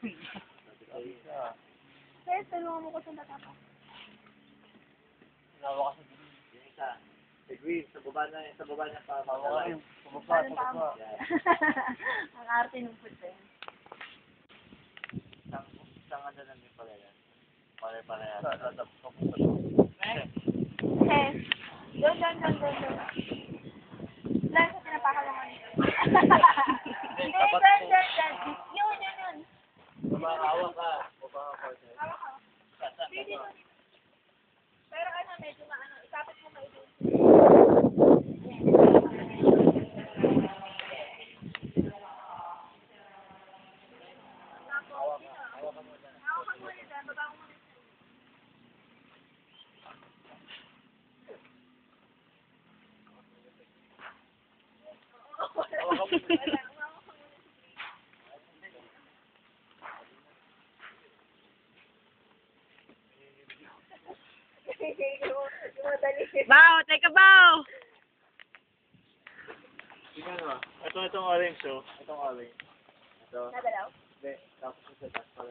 Sir, tulungan mo ko sa bata pa. Nawa kasi din. Yung isa. Sige, sa baba na pa. Tawa kayo. Sa baba. Ang arte ng puti. Isang ano lang din pala yan. Pare-pare yan. Tatap ko po. Okay. Doon. Lang sa pinapakalungan. Doon. Yun. Bumakawa ka. Hawak ka. Pwede mo. Pero ano, medyo maano, itapit mo kayo doon. Hawak ka muna dyan, baba mo muna. Bao, take a bow! Tingnan mo. Itong orange, oh. Itong orange. Ito. Nadalaw? Hindi. Tapos ito. Tapos pala.